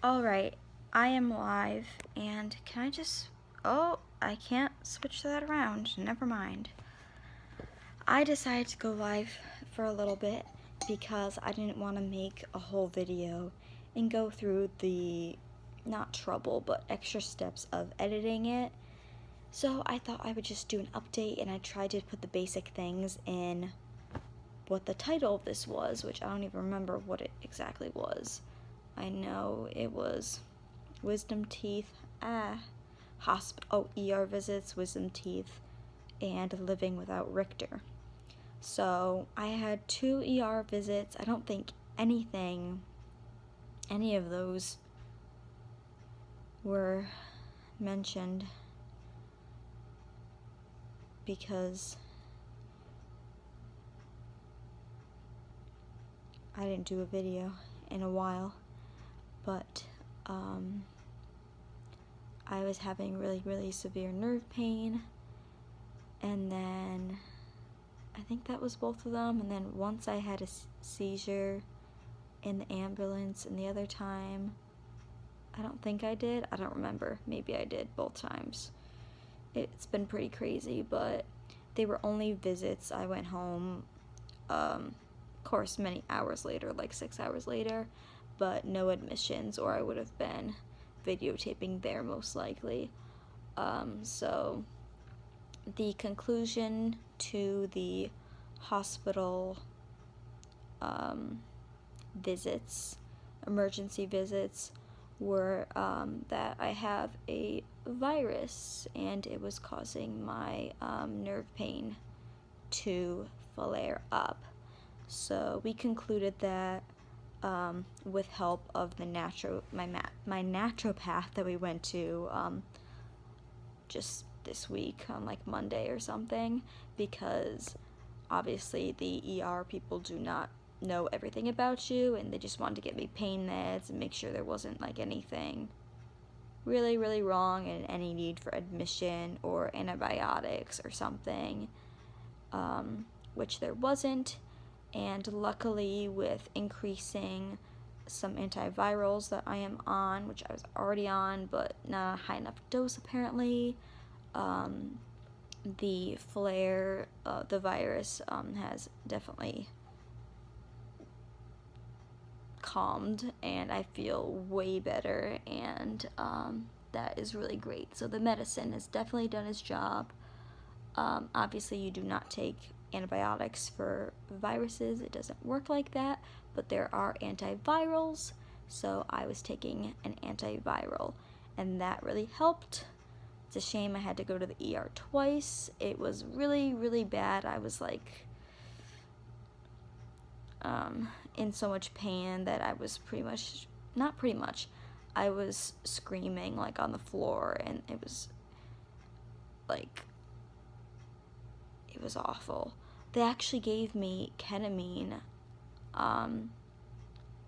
Alright, I am live, and can I just... Oh, I can't switch that around. Never mind. I decided to go live for a little bit because I didn't want to make a whole video and go through the, not trouble, but extra steps of editing it. So I thought I would just do an update, and I tried to put the basic things in what the title of this was, which I don't even remember what it exactly was. I know it was wisdom teeth, ER visits, wisdom teeth, and living without Richter. So I had 2 ER visits. I don't think any of those were mentioned because I didn't do a video in a while, but I was having really severe nerve pain, and then I think that was both of them, and then once I had a seizure in the ambulance, and the other time I don't think I did. I don't remember. Maybe I did both times. It's been pretty crazy, but they were only visits. I went home, of course, many hours later, like 6 hours later, but no admissions, or I would have been videotaping there most likely. So the conclusion to the hospital visits, emergency visits, were that I have a virus and it was causing my nerve pain to flare up. So we concluded that with help of the my naturopath that we went to just this week on like Monday or something, because obviously the ER people do not know everything about you, and they just wanted to get me pain meds and make sure there wasn't like anything really wrong and any need for admission or antibiotics or something, which there wasn't. And luckily, with increasing some antivirals that I am on, which I was already on, but not a high enough dose apparently, the flare, the virus has definitely calmed, and I feel way better, and that is really great. So the medicine has definitely done its job. Obviously, you do not take antibiotics for viruses. It doesn't work like that, but there are antivirals, so I was taking an antiviral, and that really helped. It's a shame I had to go to the ER twice. It was really bad. I was like in so much pain that I was I was screaming like on the floor, and it was like, it was awful. They actually gave me ketamine,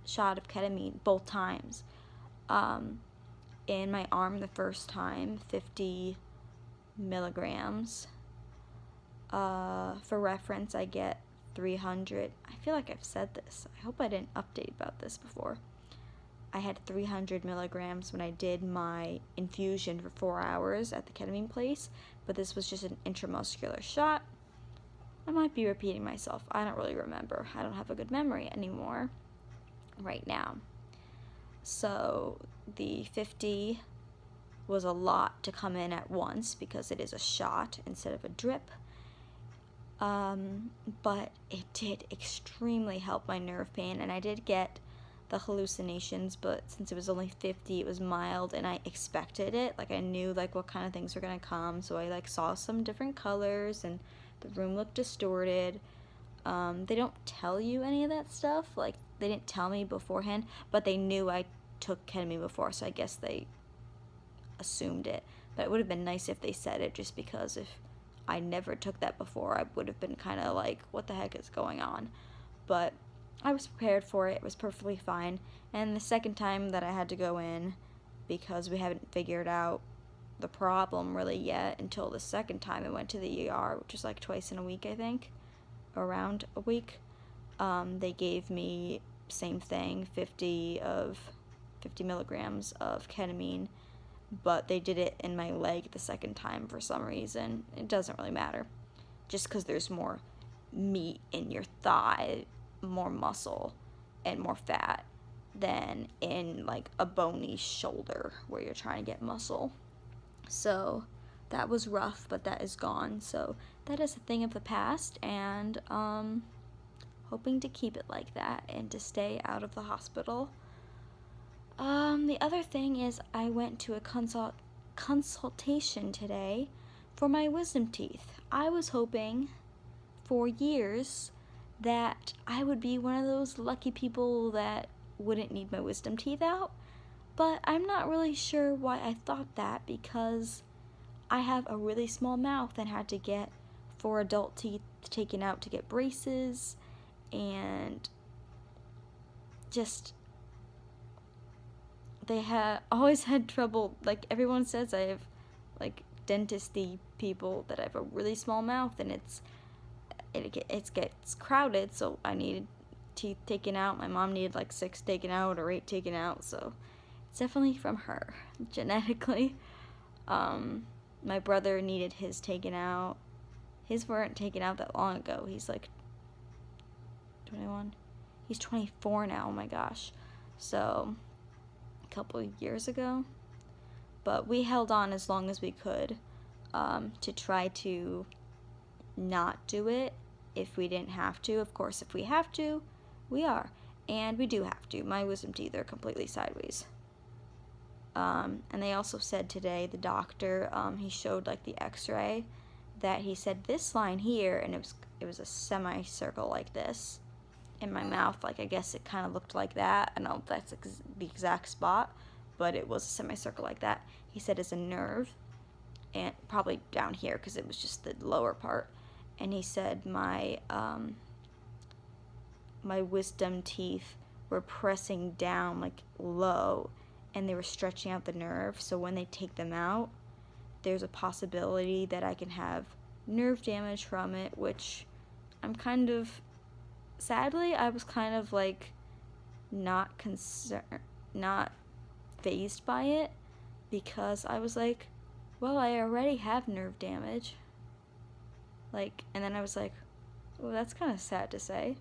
shot of ketamine both times. In my arm the first time, 50 milligrams. For reference, I get 300. I feel like I've said this. I hope I didn't update about this before. I had 300 milligrams when I did my infusion for 4 hours at the ketamine place, but this was just an intramuscular shot. I might be repeating myself. I don't really remember. I don't have a good memory anymore right now. So the 50 was a lot to come in at once because it is a shot instead of a drip. But it did extremely help my nerve pain, and I did get the hallucinations, but since it was only 50, it was mild, and I expected it. Like, I knew like what kind of things were gonna come, so I like saw some different colors, and the room looked distorted. They don't tell you any of that stuff. Like, they didn't tell me beforehand, but they knew I took ketamine before, so I guess they assumed it. But it would have been nice if they said it, just because if I never took that before, I would have been kind of like, what the heck is going on? But I was prepared for it. It was perfectly fine. And the second time that I had to go in, because we haven't figured out the problem really yet until the second time I went to the ER, which was like twice in a week, I think, around a week, they gave me same thing, 50 of 50 milligrams of ketamine, but they did it in my leg the second time for some reason. It doesn't really matter. Just because there's more meat in your thigh, more muscle, and more fat than in like a bony shoulder where you're trying to get muscle. So that was rough, but that is gone. So that is a thing of the past, and hoping to keep it like that and to stay out of the hospital. The other thing is I went to a consultation today for my wisdom teeth. I was hoping for years that I would be one of those lucky people that wouldn't need my wisdom teeth out, but I'm not really sure why I thought that, because I have a really small mouth and had to get 4 adult teeth taken out to get braces, and just they always had trouble. Like, everyone says I have like dentist-y people that I have a really small mouth, and it gets crowded, so I needed teeth taken out. My mom needed like 6 taken out or 8 taken out, so it's definitely from her genetically. My brother needed his taken out. His weren't taken out that long ago. He's like 21. He's 24 now. Oh my gosh. So a couple of years ago. But we held on as long as we could to try to not do it if we didn't have to. Of course, if we have to, we are. And we do have to. My wisdom teeth are completely sideways. And they also said today, the doctor, he showed like the x-ray, that he said this line here, and it was a semicircle like this in my mouth. Like, I guess it kind of looked like that. I don't know if that's the exact spot, but it was a semicircle like that. He said it's a nerve, and probably down here because it was just the lower part. And he said my wisdom teeth were pressing down like low, and they were stretching out the nerve. So when they take them out, there's a possibility that I can have nerve damage from it, which I'm kind of, sadly, I was kind of like not fazed by it, because I was like, well, I already have nerve damage. Like, and then I was like, well, that's kind of sad to say.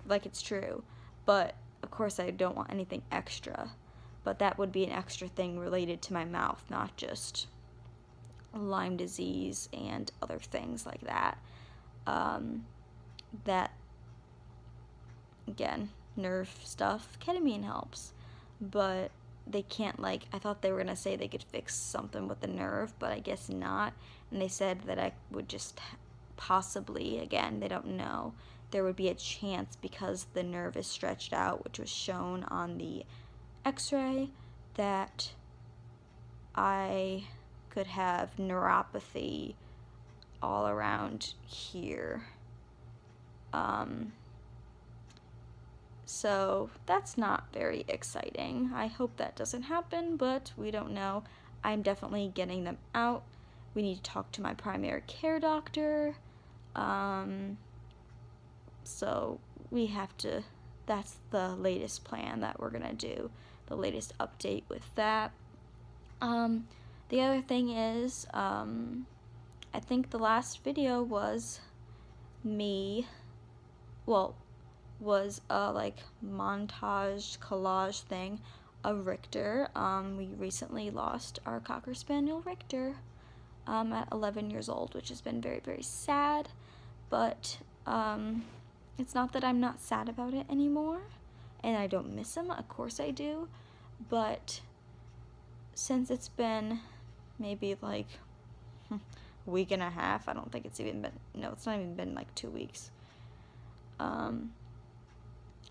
Like, it's true. But, of course, I don't want anything extra. But that would be an extra thing related to my mouth, not just Lyme disease and other things like that. That, again, nerve stuff, ketamine helps. But they can't, like, I thought they were going to say they could fix something with the nerve, but I guess not. And they said that I would just possibly, again, they don't know, there would be a chance because the nerve is stretched out, which was shown on the x-ray, that I could have neuropathy all around here. So that's not very exciting. I hope that doesn't happen, but we don't know. I'm definitely getting them out. We need to talk to my primary care doctor. So we have to, that's the latest plan that we're gonna do, the latest update with that. The other thing is, I think the last video was me, was a like montage collage thing of Richter. We recently lost our Cocker Spaniel Richter at 11 years old, which has been very, very sad, but it's not that I'm not sad about it anymore, and I don't miss him. Of course I do, but since it's been maybe like a week and a half, I don't think it's even been, no, it's not even been like 2 weeks.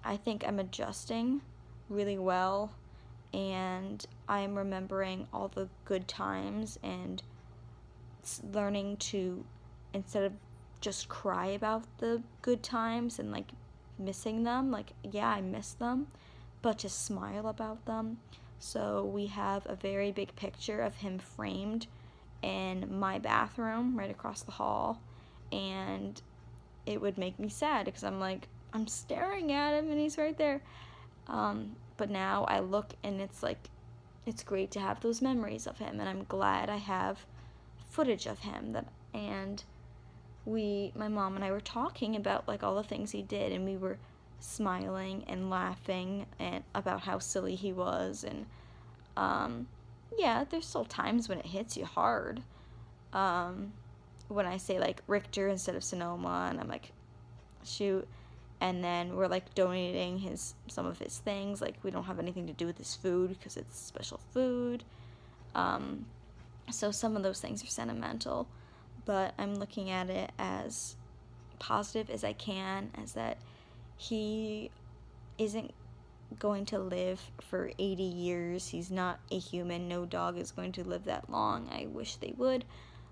I think I'm adjusting really well, and I'm remembering all the good times and learning to, instead of just cry about the good times and like missing them, like, yeah, I miss them, but to smile about them. So we have a very big picture of him framed in my bathroom right across the hall, and it would make me sad because I'm like, I'm staring at him and he's right there. But now I look and it's like, it's great to have those memories of him, and I'm glad I have footage of him. And my mom and I were talking about like all the things he did, and we were smiling and laughing and about how silly he was. And yeah, there's still times when it hits you hard. When I say like Richter instead of Sonoma, and I'm like, shoot. And then we're like donating some of his things. Like, we don't have anything to do with his food because it's special food. So some of those things are sentimental, but I'm looking at it as positive as I can, as that he isn't going to live for 80 years. He's not a human. No dog is going to live that long. I wish they would,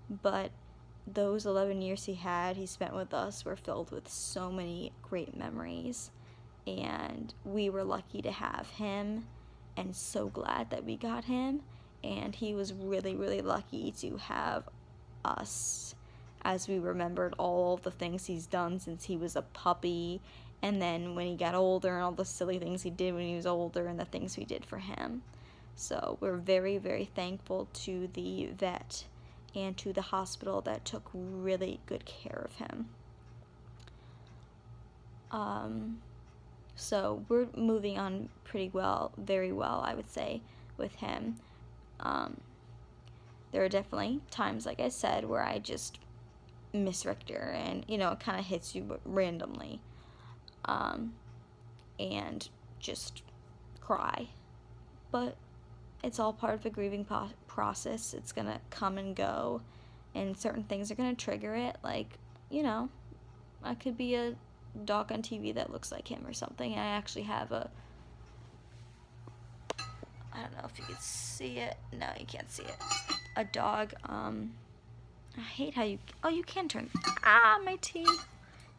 but those 11 years he spent with us were filled with so many great memories, and we were lucky to have him, and so glad that we got him. And he was really, really lucky to have us, as we remembered all the things he's done since he was a puppy, and then when he got older, and all the silly things he did when he was older, and the things we did for him. So we're very, very thankful to the vet and to the hospital that took really good care of him. So we're moving on pretty well, very well, I would say, with him. There are definitely times, like I said, where I just miss Richter, and it kind of hits you randomly, and just cry. But it's all part of the grieving process. It's gonna come and go, and certain things are gonna trigger it. Like, I could be a dog on TV that looks like him or something. And I actually have I don't know if you can see it. No, you can't see it. A dog. I hate how you can turn. My teeth.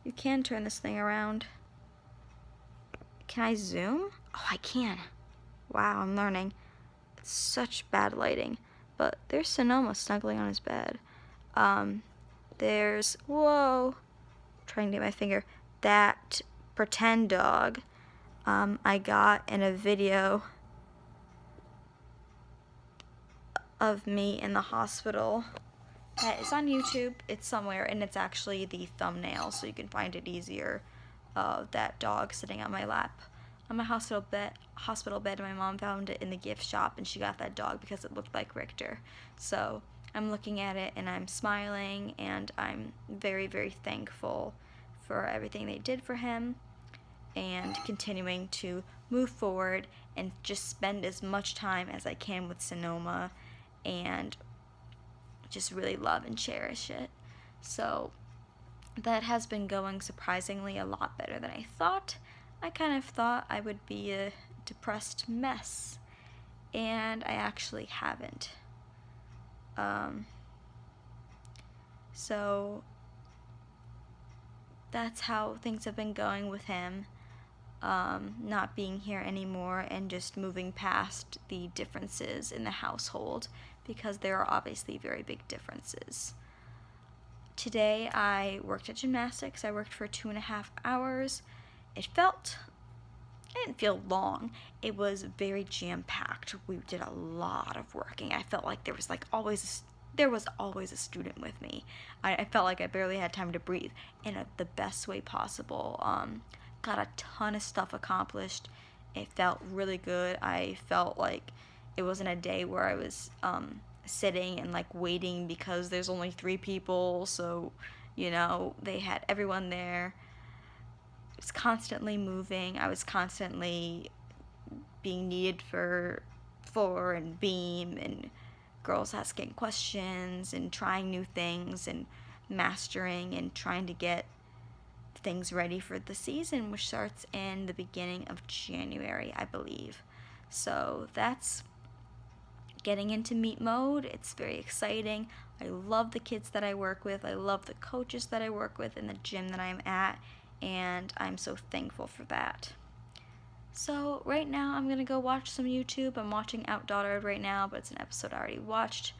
You can turn this thing around. Can I zoom? Oh, I can. Wow, I'm learning. It's such bad lighting. But there's Sonoma snuggling on his bed. There's, whoa, trying to get my finger, that pretend dog I got in a video of me in the hospital. That is on YouTube. It's somewhere, and it's actually the thumbnail, so you can find it easier. That dog sitting on my lap on my hospital bed. My mom found it in the gift shop, and she got that dog because it looked like Richter. So I'm looking at it, and I'm smiling, and I'm very, very thankful for everything they did for him, and continuing to move forward and just spend as much time as I can with Sonoma, and just really love and cherish it. So that has been going surprisingly a lot better than I thought. I kind of thought I would be a depressed mess, and I actually haven't. So that's how things have been going with him, not being here anymore, and just moving past the differences in the household, because there are obviously very big differences. Today I worked at gymnastics. I worked for 2.5 hours. It didn't feel long. It was very jam-packed. We did a lot of working. I felt like there was always a student with me. I felt like I barely had time to breathe in the best way possible. Got a ton of stuff accomplished. It felt really good. I felt like it wasn't a day where I was sitting and like waiting because there's only 3 people, so they had everyone there. It was constantly moving. I was constantly being needed for floor and beam, and girls asking questions and trying new things and mastering and trying to get things ready for the season, which starts in the beginning of January, I believe. So that's getting into meet mode. It's very exciting. I love the kids that I work with. I love the coaches that I work with in the gym that I'm at, and I'm so thankful for that. So right now I'm gonna go watch some YouTube. I'm watching Outdaughtered right now, but it's an episode I already watched.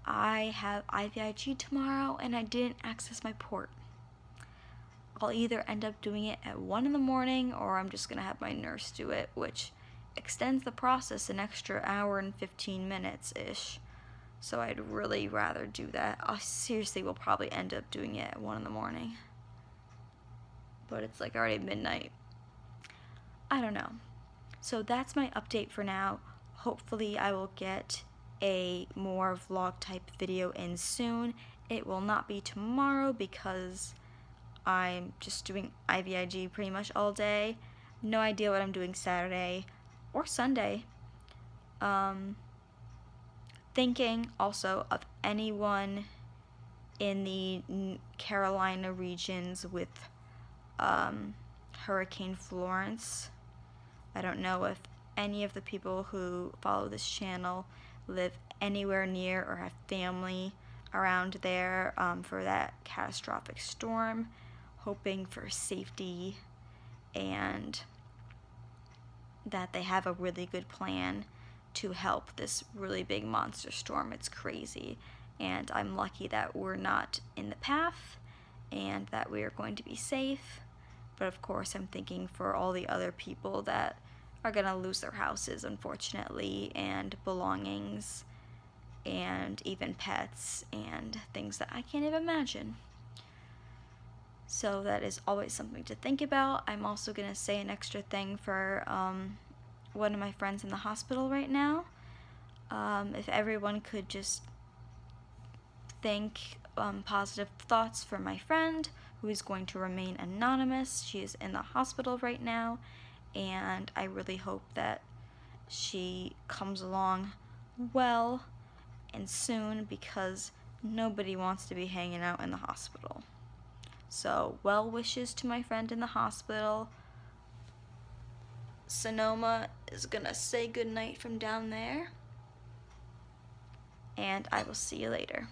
I have IVIG tomorrow, and I didn't access my port. I'll either end up doing it at 1 in the morning, or I'm just gonna have my nurse do it, which extends the process an extra hour and 15 minutes-ish. So I'd really rather do that. I seriously will probably end up doing it at 1 in the morning. But it's like already midnight. I don't know. So that's my update for now. Hopefully I will get a more vlog type video in soon. It will not be tomorrow because I'm just doing IVIG pretty much all day. No idea what I'm doing Saturday or Sunday. Thinking also of anyone in the Carolina regions with Hurricane Florence. I don't know if any of the people who follow this channel live anywhere near or have family around there for that catastrophic storm. Hoping for safety and that they have a really good plan to help this really big monster storm. It's crazy, and I'm lucky that we're not in the path and that we are going to be safe. But of course I'm thinking for all the other people that are gonna lose their houses, unfortunately, and belongings, and even pets, and things that I can't even imagine. So that is always something to think about. I'm also gonna say an extra thing for one of my friends in the hospital right now. If everyone could just think positive thoughts for my friend, who is going to remain anonymous. She is in the hospital right now, and I really hope that she comes along well and soon, because nobody wants to be hanging out in the hospital. So, well wishes to my friend in the hospital. Sonoma is gonna say goodnight from down there, and I will see you later.